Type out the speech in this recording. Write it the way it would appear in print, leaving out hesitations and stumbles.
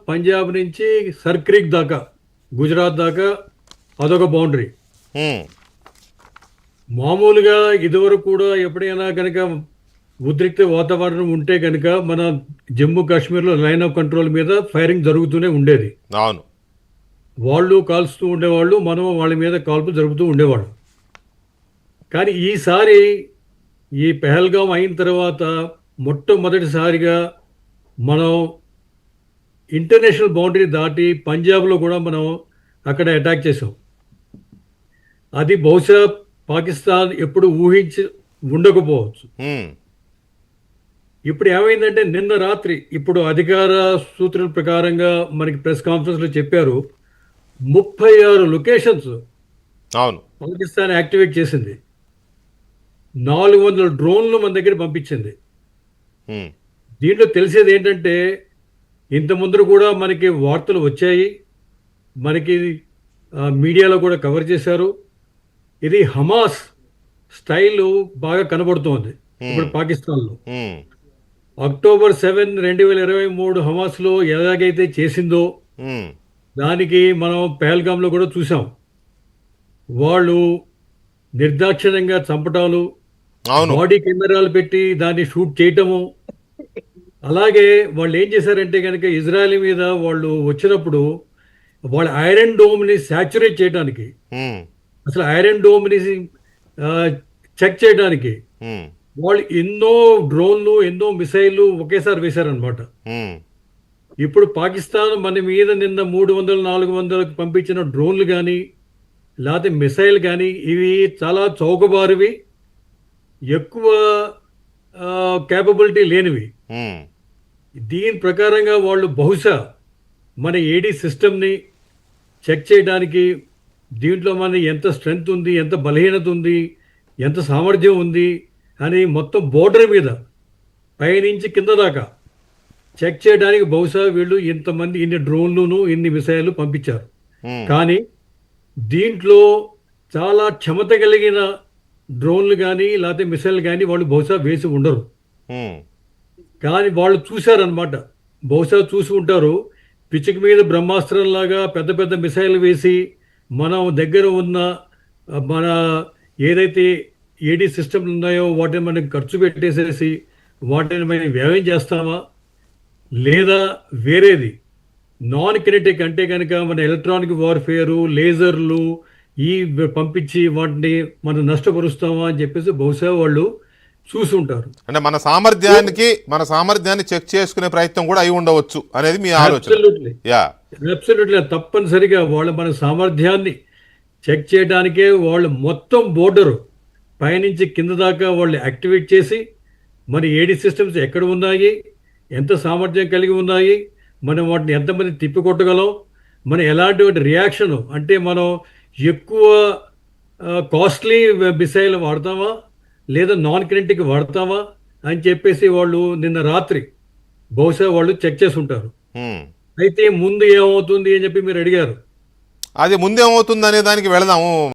పంజాబ్ నుంచి సర్క్రీక్ దాకా, గుజరాత్ దాకా అదొక బౌండరీ. ఉమ్, మామూలుగా ఇదివరకు కూడా ఎప్పుడైనా కనుక ఉద్రిక్త వాతావరణం ఉంటే కనుక మన జమ్మూ కాశ్మీర్లో లైన్ ఆఫ్ కంట్రోల్ మీద ఫైరింగ్ జరుగుతూనే ఉండేది. అవును. వాళ్ళు కాల్స్తూ ఉండేవాళ్ళు, మనం వాళ్ళ మీద కాల్పు జరుపుతూ ఉండేవాళ్ళు. కానీ ఈసారి ఈ పెహల్గాం అయిన తర్వాత మొట్టమొదటిసారిగా మనం ఇంటర్నేషనల్ బౌండరీ దాటి పంజాబ్లో కూడా మనం అక్కడ అటాక్ చేసాం. అది బహుశా పాకిస్తాన్ ఎప్పుడు ఊహించి ఉండకపోవచ్చు. ఉమ్, ఇప్పుడు ఏమైందంటే నిన్న రాత్రి ఇప్పుడు అధికార సూత్రాల ప్రకారంగా మనకి ప్రెస్ కాన్ఫరెన్స్లో చెప్పారు, 36 లొకేషన్స్ అవును. పాకిస్తాన్ యాక్టివేట్ చేసింది. 400 డ్రోన్లు మన దగ్గర పంపించింది. ఉమ్, దీంట్లో తెలిసేది ఏంటంటే ఇంత ముందు కూడా మనకి వార్తలు వచ్చాయి, మనకి మీడియాలో కూడా కవర్ చేశారు. ఇది హమాస్ స్టైల్ బాగా కనబడుతోంది ఇప్పుడు పాకిస్తాన్లో. ఉమ్, అక్టోబర్ 7, 2023 హమాస్లో ఎలాగైతే చేసిందో ఉమ్, దానికి మనం పెహల్గాంలో కూడా చూసాం. వాళ్ళు నిర్దాక్షిణ్యంగా చంపటాలు, అవును. బాడీ కెమెరాలు పెట్టి దాన్ని షూట్ చేయటము. అలాగే వాళ్ళు ఏం చేశారంటే కనుక ఇజ్రాయెల్ మీద వాళ్ళు వచ్చినప్పుడు వాళ్ళ ఐరన్ డోమ్ని శాచురేట్ చేయడానికి, ఉమ్, అసలు ఐరన్ డోమ్ని చెక్ చేయడానికి ఉమ్, వాళ్ళు ఎన్నో డ్రోన్లు, ఎన్నో మిసైళ్ళు ఒకేసారి వేశారనమాట. ఉమ్, ఇప్పుడు పాకిస్తాన్ మన మీద నిన్న 300, 400 పంపించిన డ్రోన్లు కానీ లేకపోతే మిసైల్ కానీ ఇవి చాలా చౌకబారువి, ఎక్కువ క్యాపబిలిటీ లేనివి. ఉమ్, దీని ప్రకారంగా వాళ్ళు బహుశా మన ఏడీ సిస్టమ్ని చెక్ చేయడానికి, దీంట్లో మన ఎంత స్ట్రెంగ్త్ ఉంది, ఎంత బలహీనత ఉంది, ఎంత సామర్థ్యం ఉంది అని మొత్తం బోర్డర్ మీద పైనుంచి కింద దాకా చెక్ చేయడానికి బహుశా వీళ్ళు ఇంతమంది ఇన్ని డ్రోన్లును ఇన్ని మిసైళ్ళు పంపించారు. ఉమ్, కానీ దీంట్లో చాలా క్షమత కలిగిన డ్రోన్లు కానీ లేకపోతే మిసైల్ కానీ వాళ్ళు బహుశా వేసి ఉండరు. ఉమ్, కానీ వాళ్ళు చూశారనమాట, బహుశా చూసి ఉంటారు. పిచ్చిక మీద బ్రహ్మాస్త్రంలాగా పెద్ద పెద్ద మిసైల్ వేసి మనం దగ్గర ఉన్న మన ఏదైతే ఏడీ సిస్టమ్లు ఉన్నాయో వాటిని మనం ఖర్చు పెట్టేసేసి వాటిని మనం వ్యయం చేస్తామా, లేదా వేరేది నాన్ కినెటిక్ అంటే కనుక మన ఎలక్ట్రానిక్ వార్ఫేరు, లేజర్లు ఈ పంపించి వాటిని మనం నష్టపరుస్తామా అని చెప్పేసి బహుశా వాళ్ళు చూసి ఉంటారు. అంటే మన సామర్థ్యాన్ని చెక్ చేసుకునే ప్రయత్నం కూడా అయి ఉండవచ్చు అనేది మీ ఆలోచన. Absolutely, yeah. అబ్సల్యూట్లీ, తప్పనిసరిగా వాళ్ళ మన సామర్థ్యాన్ని చెక్ చేయడానికే వాళ్ళు మొత్తం బోర్డరు పైనుంచి కింద దాకా వాళ్ళు యాక్టివేట్ చేసి మన ఏడీ సిస్టమ్స్ ఎక్కడ ఉన్నాయి, ఎంత సామర్థ్యం కలిగి ఉన్నాయి, మనం వాటిని ఎంతమంది తిప్పికొట్టగలం, మనం ఎలాంటి రియాక్షన్ అంటే మనం ఎక్కువ కాస్ట్లీ మిసైల్ వాడతామా లేదా నాన్ కినెటిక్ వాడతామా అని చెప్పేసి వాళ్ళు నిన్న రాత్రి బహుశా వాళ్ళు చెక్ చేసి ఉంటారు. ఉమ్. అయితే ముందు ఏమవుతుంది అని చెప్పి మీరు అడిగారు. అది ముందేమవుతుంది అనే దానికి వెళదాము.